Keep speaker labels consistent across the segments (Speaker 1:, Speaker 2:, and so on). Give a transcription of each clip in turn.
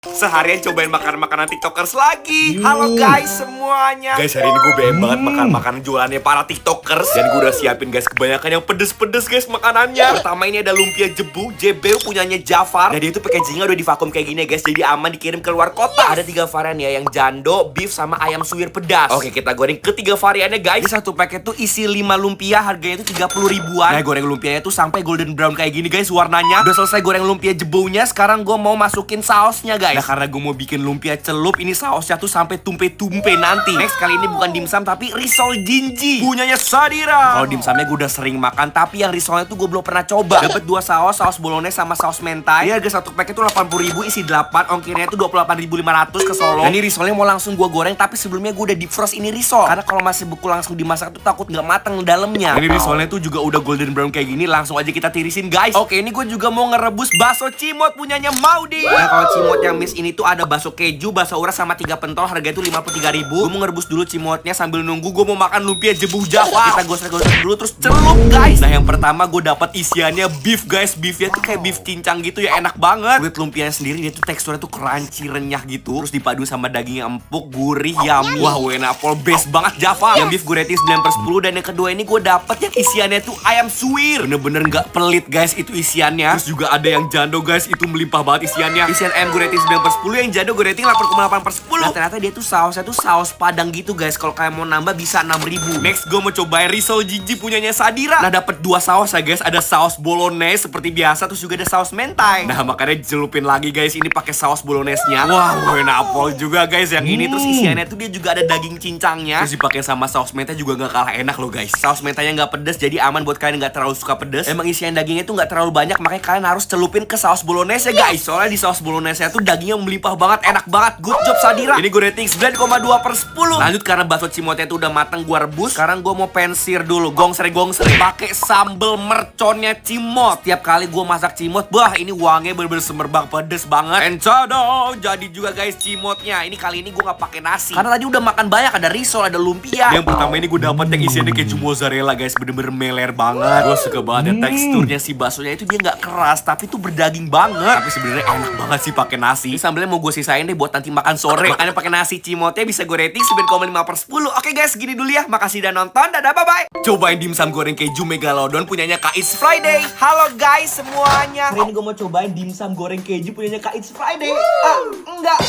Speaker 1: Seharian cobain makan makanan tiktokers lagi. Halo guys semuanya. Guys, hari ini gue pengen banget makan makanan jualannya para tiktokers. Dan gue udah siapin guys kebanyakan yang pedes-pedes guys makanannya. Pertama ini ada lumpia jebu JBU punyanya Jafar. Dan dia itu packagingnya udah divakum kayak gini guys, jadi aman dikirim ke luar kota. Ada 3 varian ya, yang jando, beef, sama ayam suwir pedas. Oke, kita goreng ketiga variannya guys. Ini satu paket tuh isi 5 lumpia, harganya itu 30 ribuan. Nah, goreng lumpianya tuh sampai golden brown kayak gini guys warnanya. Udah selesai goreng lumpia jebunya, sekarang gue mau masukin sausnya guys. Nah, karena gue mau bikin lumpia celup, ini sausnya tuh sampai tumpe-tumpe nanti. Next, kali ini bukan dimsum tapi risol jinji punyanya Sadira. Kalau dimsumnya gue udah sering makan, tapi yang risolnya tuh gue belum pernah coba. Dapat 2 saus, saus bolognese sama saus mentai. Ini harga satu paket tuh 80 ribu, isi 8, ongkirnya tuh 28.500 ke Solo. Dan ini risolnya mau langsung gue goreng, tapi sebelumnya gue udah deep frost ini risol. Karena kalau masih beku langsung dimasak tuh takut nggak mateng dalamnya. Ini risolnya tuh juga udah golden brown kayak gini, langsung aja kita tirisin guys. Oke, ini gue juga mau ngerebus bakso cimot punyanya Maudi. Nah, kalau cimot yang miss ini tuh ada bakso keju, bakso uras sama 3 pentol, harga itu 53 ribu. Gue mau ngerebus dulu cimotnya sambil nunggu gue mau makan lumpia jebu Java. Kita gosok-gosok dulu terus celup guys. Nah, yang pertama gue dapat isiannya beef guys. Beefnya tuh kayak beef cincang gitu ya, enak banget. Kulit lumpianya sendiri dia tuh teksturnya tuh crunchy renyah gitu. Terus dipadu sama daging yang empuk, gurih, yummy. Wah, Wenapol best banget Java. Yang beef gue rating 9/10. Dan yang kedua ini gue dapet yang isiannya tuh ayam suwir. Bener-bener nggak pelit guys itu isiannya. Terus juga ada yang jando guys, itu melimpah banget isiannya. Isian ayam gue rating 9/10, yang jando gue rating 8,8/10. Nah, ternyata dia tuh sausnya tuh saus padang gitu guys. Kalau kalian mau nambah bisa 6.000. Next, gue mau cobain risol jinji punyanya Sadira. Nah, dapet 2 saus ya guys. Ada saus bolognese seperti biasa, terus juga ada saus mentai. Nah, makanya jelupin lagi guys, ini pakai saus bolognese-nya. Wah, Wenapol juga guys yang ini. Terus isiannya tuh dia juga ada daging cincangnya. Terus dipakai sama saus mentai juga nggak kalah enak loh guys. Saus mentainya nggak pedes, jadi aman buat kalian nggak terlalu suka pedes. Emang isian dagingnya tuh nggak terlalu banyak, makanya kalian harus celupin ke saus bolognese guys. Soalnya di saus bolognese tuh dagingnya melimpah banget, enak banget. Good job Sadira. Ini gue rating 9,2/10. Lanjut, karena bakso cimotnya tuh udah mateng, gue rebus. Sekarang gue mau pensir dulu, gongsre pakai sambal merconnya cimot. Tiap kali gue masak cimot, bah ini wanginya bener-bener semerbak pedes banget. Encodong, jadi juga guys cimotnya. Ini kali ini gue nggak pakai nasi, karena tadi udah makan banyak, ada risol, ada lumpia. Yang pertama ini gue dapet yang isiannya keju mozzarella guys, bener-bener meler banget. Gue suka banget ya teksturnya si baksonya itu, dia nggak keras tapi tuh berdaging banget. Tapi sebenarnya enak banget sih pakai nasi. Ini sambelnya mau gue sisain deh buat nanti makan sore. Makanya pakai nasi cimotnya bisa gue rating 9,5/10. Oke guys, segini dulu ya. Makasih udah nonton. Dadah, bye-bye. Cobain dimsum goreng keju Megalodon punyanya Kak It's Friday. Halo guys semuanya. Hari ini gue mau cobain dimsum goreng keju punyanya Kak It's Friday. Enggak.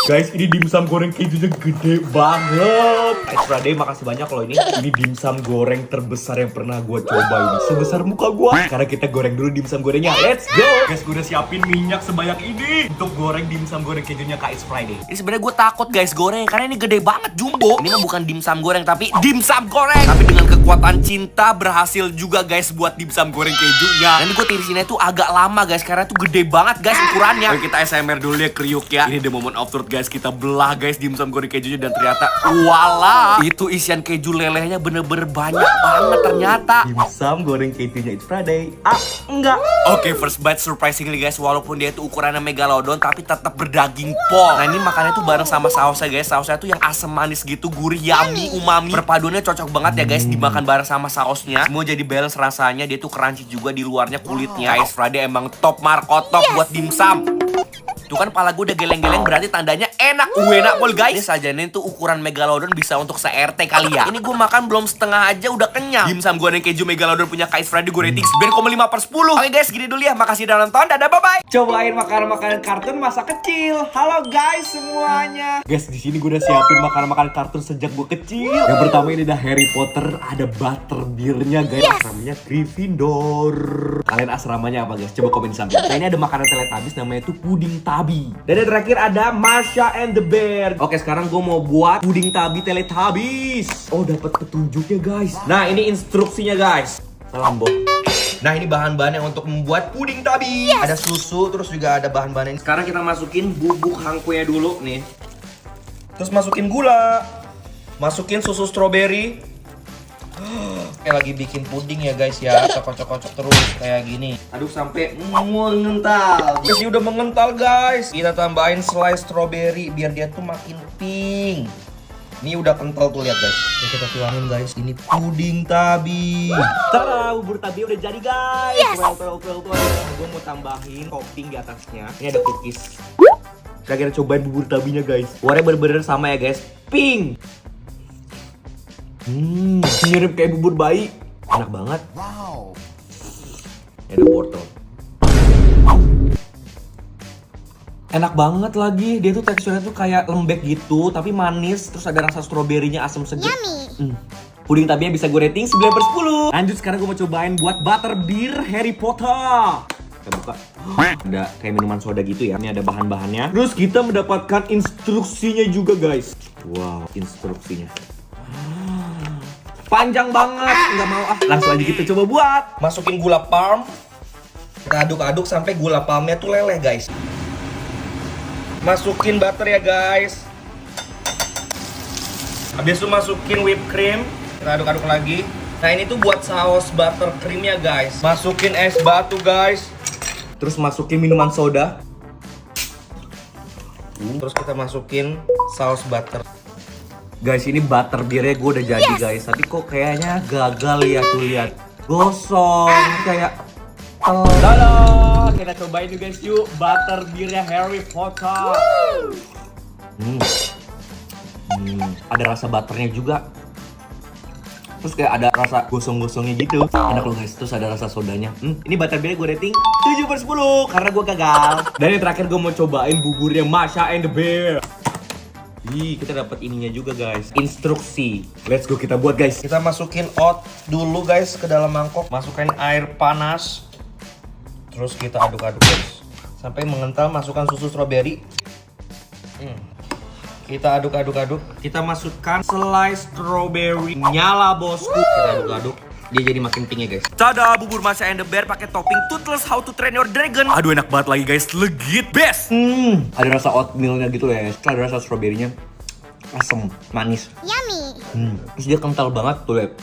Speaker 1: Guys, ini dimsum goreng kejunya gede banget. Kak It's Friday, makasih banyak loh ini. Ini dimsum goreng terbesar yang pernah gue coba ini. Sebesar muka gue. Karena kita goreng dulu dimsum gorengnya. Let's go. Guys, gue udah siapin minyak sebanyak ini untuk goreng dimsum goreng kejunya Kak It's Friday. Ini sebenarnya gue takut guys goreng, karena ini gede banget, jumbo. Ini mah bukan dimsum goreng tapi dimsum goreng. Tapi dengan kekuatan cinta berhasil juga guys buat dimsum goreng kejunya. Dan gue tirisinnya tuh agak lama guys, karena tuh gede banget guys ukurannya. Oke, kita ASMR dulu ya, kriuk ya. Ini the moment of truth guys, kita belah guys dimsum goreng kejunya. Dan ternyata wala, itu isian keju lelehnya bener-bener banyak banget ternyata. Dimsum goreng kejunya It's Friday. Enggak. Oke, first bite surprisingly guys, walaupun dia tuh ukurannya Megalodon tapi tetap berdaging pol. Nah, ini makannya tuh bareng sama sausnya guys. Sausnya tuh yang asam manis gitu, gurih, yummy, umami. Perpaduannya cocok banget ya guys dimakan bareng sama sausnya. Semua jadi balance rasanya. Dia tuh crunchy juga di luarnya kulitnya. Kak It's Friday emang top markotop buat dimsum. Tuh kan pala gue udah geleng-geleng, berarti tandanya enak. Enak pol guys. Ini sajanin tuh ukuran Megalodon bisa untuk se-RT kali ya. Ini gue makan belum setengah aja udah kenyang. Dimsum goreng keju Megalodon punya Kak It's Friday gue rating 9,5/10. Oke guys, gini dulu ya. Makasih udah nonton. Dadah, bye-bye. Cobain makanan-makanan kartun masa kecil. Halo guys semuanya. Guys, di sini gue udah siapin makanan-makanan kartun sejak gue kecil. Yang pertama ini ada Harry Potter, ada Butterbeer-nya guys. Asramanya Gryffindor. Kalian asramanya apa guys? Coba komen di samping. Nah, ini ada makanan Teletubbies namanya tuh puding tabi. Dan yang terakhir ada Masha and the Bear. Oke, sekarang gue mau buat puding tabi Teletubbies. Oh, dapat petunjuknya guys. Nah, ini instruksinya guys. Salam bot. Nah, ini bahan-bahannya untuk membuat puding tabi. Ada susu, terus juga ada bahan-bahannya. Sekarang kita masukin bubuk hangkunya dulu nih. Terus masukin gula. Masukin susu stroberi. Kayak lagi bikin puding ya guys ya, kocok-kocok terus kayak gini. Aduk sampai mengental. Guys, ini udah mengental guys. Kita tambahin slice strawberry biar dia tuh makin pink. Ini udah kental tuh, lihat guys. Ini kita tuangin guys. Ini puding tabi. Tada, bubur tabi udah jadi guys. Well. Gue mau tambahin topping di atasnya. Ini ada cookies. Sekarang kita cobain bubur tabinya guys. Warnanya bener-bener sama ya guys, pink. Mirip kayak bubur bayi. Enak banget. Wow. Ada wortel. Enak banget lagi. Dia tuh teksturnya tuh kayak lembek gitu, tapi manis. Terus ada rasa stroberinya asam segar. Puding tabinya bisa gue rating 9/10. Lanjut, sekarang gue mau cobain buat butterbeer Harry Potter. Kita buka. Ada kayak minuman soda gitu ya. Ini ada bahan-bahannya. Terus kita mendapatkan instruksinya juga guys. Wow, instruksinya panjang banget. Nggak mau ah. Langsung aja kita coba buat. Masukin gula palm. Kita aduk-aduk sampai gula palmnya tuh leleh guys. Masukin butter ya guys. Habis itu masukin whipped cream. Kita aduk-aduk lagi. Nah ini tuh buat saus buttercreamnya guys. Masukin es batu guys. Terus masukin minuman soda. Terus kita masukin saus butter. Guys, ini butterbeernya gue udah jadi guys. Tapi kok kayaknya gagal ya, tuh lihat. Gosong kayak dadah. Kita cobain nih guys yuk, butterbeernya Harry Potter. Ada rasa butternya juga. Terus kayak ada rasa gosong-gosongnya gitu. Enak loh guys, terus ada rasa sodanya. Ini butterbeernya gue rating 7/10 karena gue gagal. Dan yang terakhir gue mau cobain buburnya Masha and the Bear. Kita dapat ininya juga guys, instruksi. Let's go, kita buat guys. Kita masukin oat dulu guys ke dalam mangkok. Masukin air panas. Terus kita aduk-aduk guys sampai mengental. Masukkan susu strawberry. Kita aduk-aduk. Kita masukkan slice strawberry. Nyala bosku. Kita aduk-aduk. Dia jadi makin pink ya guys. Tada, bubur Masha and the Bear pakai topping Toothless How to Train Your Dragon. Aduh enak banget lagi guys, legit best. Ada rasa oatmealnya gitu ya. Ada rasa stroberinya asam, manis.
Speaker 2: Yummy.
Speaker 1: Terus dia kental banget tuh lihat.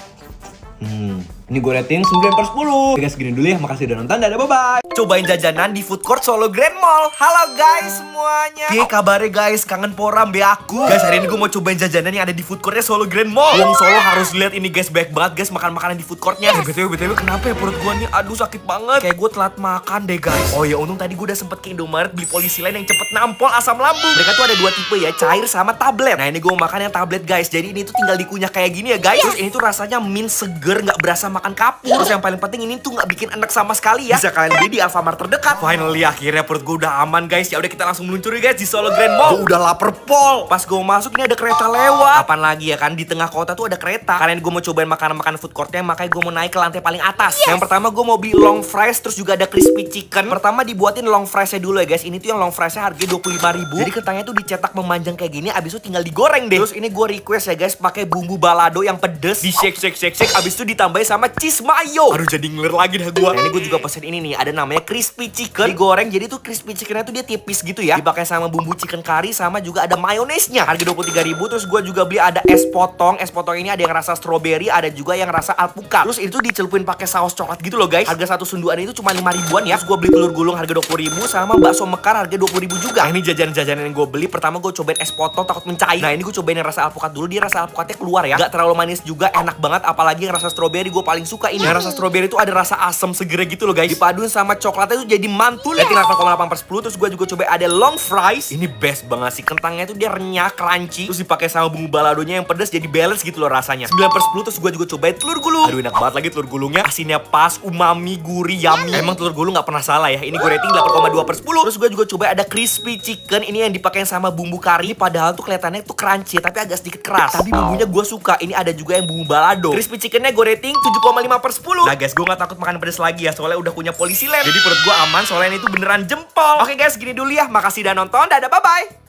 Speaker 1: Ini gue rating 9/10. Oke, segini dulu ya. Makasih udah nonton. Dadah, bye-bye. Cobain jajanan di food court Solo Grand Mall. Halo guys semuanya. Oke, kabarnya guys, kangen poram be aku. Guys, hari ini gue mau cobain jajanan yang ada di food courtnya Solo Grand Mall. Wong Solo harus lihat ini guys, baik banget guys makan makanan di food courtnya. BTW kenapa ya perut gue nih? Aduh sakit banget. Kayak gue telat makan deh guys. Oh ya untung tadi gue udah sempet ke Indomaret beli polisi lain yang cepet nampol asam lambung. Mereka tuh ada dua tipe ya, cair sama tablet. Nah ini gue mau makan yang tablet guys. Jadi ini tuh tinggal dikunyah kayak gini ya guys. Terus ini tuh rasanya mint seger, nggak berasa makan kapur. Terus yang paling penting ini tuh nggak bikin enak sama sekali ya. Bisa kalian beli di Alfamart terdekat. Finally akhirnya perut gue udah aman guys. Ya udah kita langsung meluncur guys di Solo Grand Mall. Gue udah lapar pol. Pas gue masuk ini ada kereta lewat. Apaan lagi ya kan, di tengah kota tuh ada kereta. Karena gue mau cobain makanan-makanan food courtnya, makanya gue mau naik ke lantai paling atas. Yang pertama gue mau beli long fries, terus juga ada crispy chicken. Pertama dibuatin long friesnya dulu ya guys. Ini tuh yang long friesnya harganya 25.000. Jadi kentangnya tuh dicetak memanjang kayak gini. Abis itu tinggal digoreng deh. Terus ini gue request ya guys pakai bumbu balado yang pedes. Di shake. Abis itu ditambahin sama cheese mayo. Aduh jadi ngelir lagi dah gue. Nah ini gue juga pesen ini nih. Ada namanya crispy chicken. Digoreng, jadi tuh crispy chickennya tuh dia tipis gitu ya. Dipakai sama bumbu chicken curry, sama juga ada mayonesnya. Harga 23.000. Terus gue juga beli ada es potong. Es potong ini ada yang rasa strawberry, ada juga yang rasa alpukat. Terus itu dicelupin pakai saus coklat gitu loh guys. Harga satu sunduan itu cuma 5 ribuan ya. Terus gue beli telur gulung harga 20.000 sama bakso mekar harga 20.000 juga. Nah ini jajanan-jajanan yang gue beli. Pertama gue cobain es potong takut mencair. Nah ini gue cobain yang rasa alpukat dulu. Dia rasa alpukatnya keluar ya. Gak terlalu manis juga, enak banget. Apalagi yang rasa strawberry gue paling suka ini. Yang rasa strawberry itu ada rasa asam seger gitu loh guys. Dipaduin sama coklatnya tuh jadi mantul. Rating 8,8/10. Terus gue juga coba ada long fries. Ini best banget sih. Kentangnya tuh dia renyah, crunchy. Terus dipakai sama bumbu baladonya yang pedas, jadi balance gitu loh rasanya. 9/10. Terus gue juga cobain telur gulung. Aduh enak banget lagi telur gulungnya. Asinnya pas, umami, gurih, yummy. Emang telur gulung gak pernah salah ya. Ini gue rating 8,2/10. Terus gue juga coba ada crispy chicken. Ini yang dipakai sama bumbu kari. Padahal tuh kelihatannya tuh crunchy, tapi agak sedikit keras. Tapi bumbunya gue suka. Ini ada juga yang bumbu balado. Crispy chickennya gue rating 7,5/10. Nah guys, gue gak takut makan pedas lagi ya. Soalnya udah punya polisi lab. Jadi perut gue aman. Soalnya ini tuh beneran jempol. Oke guys, gini dulu ya. Makasih udah nonton. Dadah, bye-bye.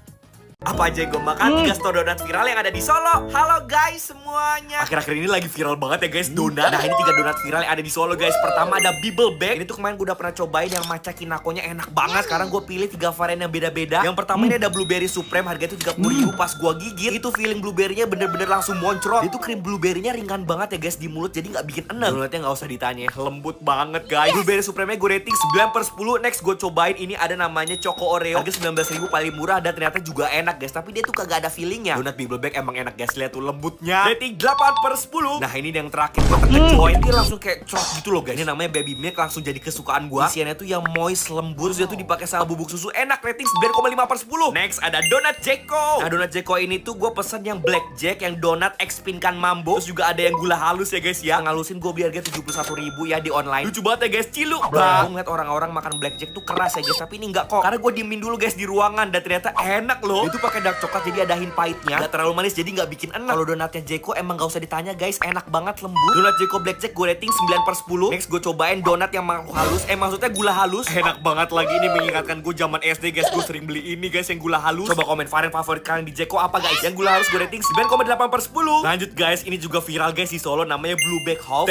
Speaker 1: Apa aja yang gue makan? 3 stok donat viral yang ada di Solo. Halo guys semuanya. Akhir-akhir ini lagi viral banget ya guys donat. Nah ini 3 donat viral yang ada di Solo guys. Pertama ada Bibble Bag. Ini tuh kemarin gue udah pernah cobain yang matcha kinakonya enak banget. Sekarang gue pilih 3 varian yang beda-beda. Yang pertama ini ada Blueberry Supreme. Harganya tuh 30.000. Pas gue gigit itu feeling blueberry-nya bener-bener langsung moncrot. Itu krim blueberry-nya ringan banget ya guys di mulut. Jadi gak bikin enek. Donatnya gak usah ditanya, lembut banget guys. Blueberry Supreme-nya gue rating 9/10. Next gue cobain ini ada namanya Choco Oreo. Harga 19.000 paling murah dan ternyata juga enak enak guys, tapi dia tuh kagak ada feelingnya. Donat Big Bebek emang enak guys, lihat tuh lembutnya. Rating 8/10. Nah ini yang terakhir gue terkecoy, dia langsung kayak cok gitu loh guys. Ini namanya Baby Milk, langsung jadi kesukaan gue. Isiannya tuh yang moist, lembut, terus dia tuh dipakai sama bubuk susu, enak. Rating 9,5/10. Next ada Donat Jeko. Nah Donat Jeko ini tuh gue pesen yang blackjack, yang donat expinkan mambo, terus juga ada yang gula halus ya guys ya. Ngalusin gue beli harga 71.000 ya di online. Lucu banget ya guys, cilu bang. Gue ngeliat orang-orang makan blackjack tuh keras ya guys, tapi ini enggak kok, karena gue diemin dulu guys di ruangan dan ternyata enak loh. Itu pakai dark coklat jadi ada hint pahitnya, gak terlalu manis jadi nggak bikin enak. Kalau donatnya Jeko emang gak usah ditanya guys, enak banget, lembut. Donat Jeko blackjack gue rating 9/10. Next gue cobain donat yang halus, maksudnya gula halus. Enak banget lagi, ini mengingatkan gue zaman SD guys, gue sering beli ini guys yang gula halus. Coba komen varian favorit kalian di Jeko apa guys. Yang gula halus gue rating 9,8/10. Lanjut guys, ini juga viral guys di Solo, namanya Blue Back House.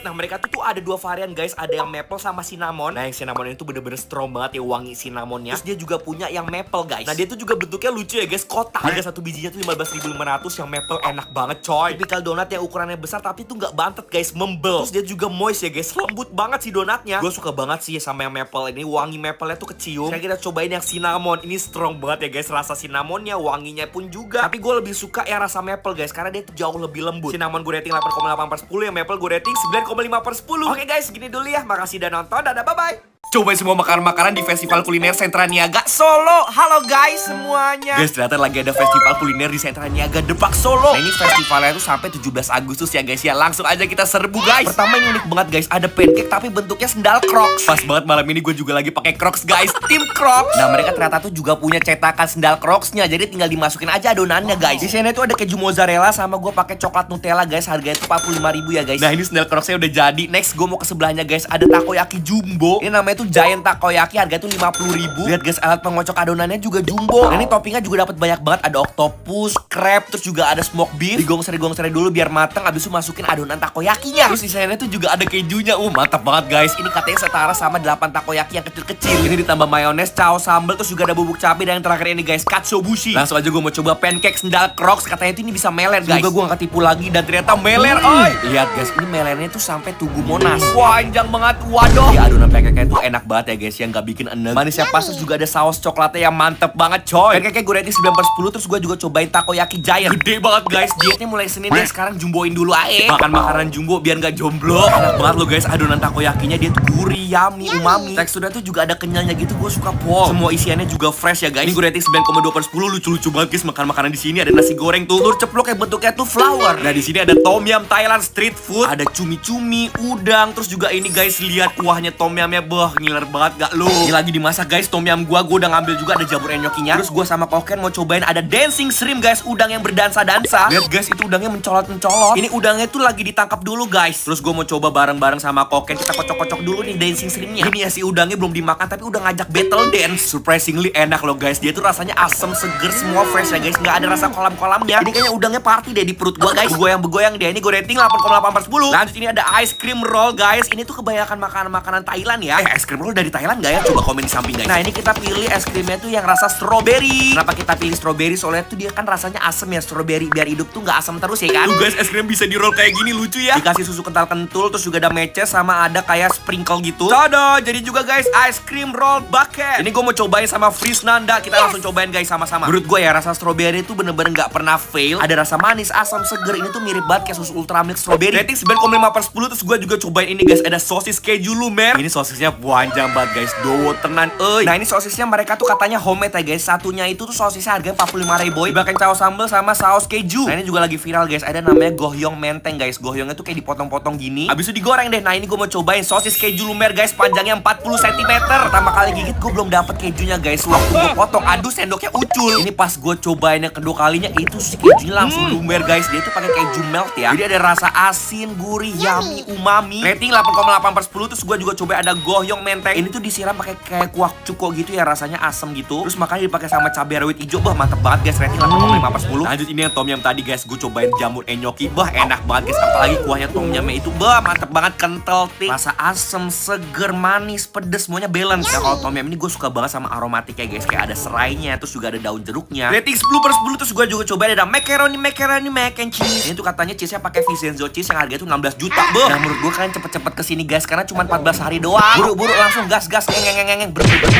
Speaker 1: Nah mereka tuh ada dua varian guys, ada yang maple sama cinnamon. Nah yang cinnamon itu bener-bener strong banget ya wangi cinnamonnya. Terus dia juga punya yang maple guys. Nah dia tuh juga bentuknya lucu ya guys, kotak. Harga satu bijinya tuh 15.500. Yang maple enak banget coy. Tipikal donat yang ukurannya besar tapi tuh nggak bantet guys, membel. Terus dia juga moist ya guys, lembut banget sih donatnya. Gue suka banget sih sama yang maple ini, wangi maple-nya tuh kecium. Sekarang kita cobain yang cinnamon. Ini strong banget ya guys, rasa cinnamonnya, wanginya pun juga. Tapi gue lebih suka yang rasa maple guys, karena dia tuh jauh lebih lembut. Cinnamon gue rating 8,8/10, yang maple gue rating 9,5/10. Oke guys, segini dulu ya. Makasih udah nonton, dadah, bye-bye. Cobain semua makanan-makanan di Festival Kuliner Sentra Niaga Solo. Halo guys semuanya. Guys, ternyata lagi ada festival kuliner di Sentra Niaga Depak Solo. Nah ini festivalnya tuh sampai 17 Agustus ya guys ya. Langsung aja kita serbu guys. Pertama ini unik banget guys, ada pancake tapi bentuknya sendal Crocs. Pas banget malam ini gue juga lagi pakai Crocs guys, tim Crocs. Nah mereka ternyata tuh juga punya cetakan sendal Crocsnya, jadi tinggal dimasukin aja adonannya guys. Di sini tuh ada keju mozzarella sama gue pakai coklat Nutella guys. Harganya tuh 45.000 ya guys. Nah ini sendal Crocsnya udah jadi. Next gue mau ke sebelahnya guys, ada takoyaki jumbo. Ini namanya tuh Giant Takoyaki, harga tuh 50.000. Lihat guys, alat pengocok adonannya juga jumbo. Nah ini toppingnya juga dapat banyak banget, ada octopus, crab, terus juga ada smoke beef. Digongser dulu biar matang, abis itu masukin adonan takoyakinya. Terus di sana tuh juga ada kejunya. Mantap banget guys. Ini katanya setara sama 8 takoyaki yang kecil-kecil. Ini ditambah mayones, saus sambal, terus juga ada bubuk cabai, dan yang terakhir ini guys, katsuobushi. Langsung aja gue mau coba pancake sendal Crocs. Katanya itu ini bisa meler guys. Juga gue gak ketipu lagi dan ternyata meler. Lihat guys, ini melernya tuh sampai Tugu Monas. Panjang banget, waduh. Ya adonan pancake-nya tuh enak banget ya guys, yang gak bikin enek. Manisnya pas, terus juga ada saus coklatnya yang mantep banget coy. Pancake gue rating 9/10. Terus gue juga cobain takoyaki Giant. Gede banget guys. Dietnya mulai Senin deh, sekarang jumboin dulu aja. Makan makanan jumbo biar gak jomblo. Enak banget loh guys, adonan takoyakinya dia tuh gurih, yummy, umami. Teksturnya tuh juga ada kenyalnya gitu, gue suka pol. Semua isiannya juga fresh ya guys. Ini gue rating 9,2/10. Lucu-lucu banget guys makan makanan di sini. Ada nasi goreng tuh, telur ceplok yang bentuknya tuh flower. Nah di sini ada tom yum Thailand street food, ada cumi-cumi, udang, terus juga ini guys, lihat kuahnya tom yumnya, ngiler banget gak lu? Ini lagi dimasak guys, tom yum gue udah ngambil juga, ada jamur enyokinya. Terus gue sama Koken mau cobain ada dancing shrimp guys, udang yang berdansa-dansa. Lihat guys, itu udangnya mencolot-mencolot. Ini udangnya tuh lagi ditangkap dulu guys. Terus gue mau coba bareng-bareng sama Koken, kita kocok-kocok dulu nih dancing shrimpnya. Ini ya si udangnya belum dimakan tapi udah ngajak battle dance. Surprisingly enak loh guys, dia tuh rasanya asem, seger, semua fresh ya guys, nggak ada rasa kolam-kolamnya. Ini kayaknya udangnya party deh di perut gue guys. Begoyang deh. Ini gue rating 8,8/10. Lanjut ini ada ice cream roll guys. Ini tuh kebanyakan makanan-makanan Thailand ya. Ice cream roll dari Thailand gak ya? Coba komen di samping guys. Nah ini kita pilih es krimnya tuh yang rasa strawberry. Kenapa kita pilih strawberry? Soalnya tuh dia kan rasanya asem ya, strawberry, biar hidup tuh nggak asem terus ya kan. Tuh guys, es krim bisa di roll kayak gini, lucu ya. Dikasih susu kental-kentul, terus juga ada meces sama ada kayak sprinkle gitu. Tada, jadi juga guys ice cream roll bucket. Ini gue mau cobain sama Fris Nanda. Kita langsung cobain guys sama-sama. Menurut gue ya rasa strawberry itu bener-bener nggak pernah fail. Ada rasa manis, asam, seger. Ini tuh mirip banget kayak susu ultra milk strawberry. Rating 9,5/10. Terus gue juga cobain ini guys, ada sosis keju lumer. Ini sosisnya panjang banget guys, dowo tenan nah ini sosisnya mereka tuh katanya homemade ya guys. Satunya itu tuh sosisnya harganya 45.000. Dipakein saus sambal sama saus keju. Nah ini juga lagi viral guys, ada namanya gohyong menteng guys. Gohyongnya tuh kayak dipotong-potong gini, abis itu digoreng deh. Nah ini gue mau cobain sosis keju lumer guys, panjangnya 40 cm. Pertama kali gigit gue belum dapet kejunya guys. Waktu gue potong, aduh sendoknya ucul. Ini pas gue cobain yang kedua kalinya, itu si kejunya langsung lumer guys. Dia tuh pakai keju melt ya, jadi ada rasa asin, gurih, yummy, umami. Rating 8,8/10. Terus gue juga coba ada gohyong menteng. Ini tuh disiram pakai kayak kuah cuko gitu ya, rasanya asem gitu. Terus makanya dipakai sama cabai rawit hijau. Mantep banget guys, rating 8,5/10. Lanjut ini yang tom yum tadi guys, gue cobain jamur enyoki. Enak banget guys, apalagi kuahnya tom yumnya itu mantep banget, kental, thick, rasa asem, seger, manis, pedes, semuanya balance. Ya kalau tom yum ini gue suka banget sama aromatik ya guys, kayak ada serainya, terus juga ada daun jeruknya. Rating 10/10. Terus gue juga cobain ada macaroni mac and cheese. Ini tuh katanya cheese-nya pakai Vincenzo cheese yang harganya tuh 16 juta. Nah menurut gue kalian cepet-cepet kesini guys, karena cuma 14 hari doang. Buru-buru langsung gas ngeng.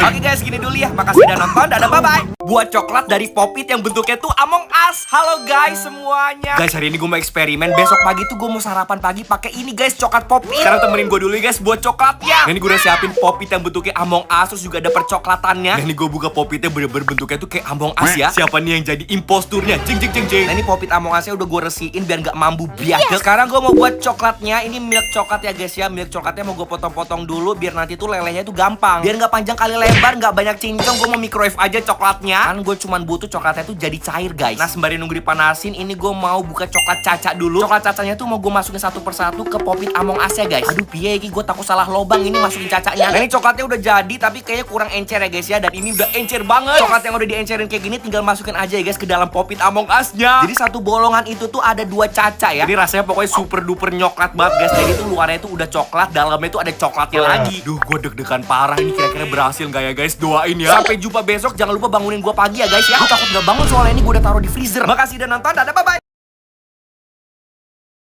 Speaker 1: Oke guys, gini dulu ya. Makasih udah nonton. Dadah, bye-bye. buat coklat dari Pop It yang bentuknya tuh Among Us. Halo guys semuanya. Guys, hari ini gue mau eksperimen. Besok pagi tuh gue mau sarapan pagi pakai ini guys, coklat Pop It. Sekarang temenin gue dulu ya guys buat coklatnya. Nah, ini gue udah siapin Pop It yang bentuknya Among Us, terus juga ada percoklatannya. Nah, ini gue buka Pop Itnya bener-bener bentuknya tuh kayak Among Us ya. Siapa nih yang jadi imposturnya? Jeng jeng jeng jeng. Nah, ini Pop It Among Us-nya udah gue resiin biar nggak mambu biadek. Sekarang gue mau buat coklatnya. Ini milk coklat ya guys ya. Milk coklatnya mau gue potong-potong dulu biar nanti tuh lelehnya tuh gampang. Biar nggak panjang kali lebar, nggak banyak cincong. Gue mau microwave aja coklatnya. Kan gue cuman butuh coklatnya tuh jadi cair guys. Nah, sembari nunggu dipanasin, ini gue mau buka coklat caca dulu. Coklat cacanya tuh mau gue masukin satu persatu ke Pop It Among Us ya guys. Aduh piye iki, gue takut salah lobang ini masukin cacanya. Nah, ini coklatnya udah jadi tapi kayaknya kurang encer ya guys ya. Dan ini udah encer banget. Coklat yang udah diencerin kayak gini tinggal masukin aja ya guys ke dalam Pop It Among Us-nya. Jadi satu bolongan itu tuh ada 2 caca ya. Jadi rasanya pokoknya super duper nyoklat banget guys. Jadi itu luarnya itu udah coklat, dalamnya itu ada coklatnya lagi. Duh, gue deg-degan parah. Ini kira-kira berhasil nggak ya guys? Doain ya. Sampai jumpa besok. Jangan lupa bangunin gue pagi ya guys ya. Gue takut nggak bangun soalnya ini gue udah taruh di freezer. Makasih udah nonton. Dadah, bye-bye.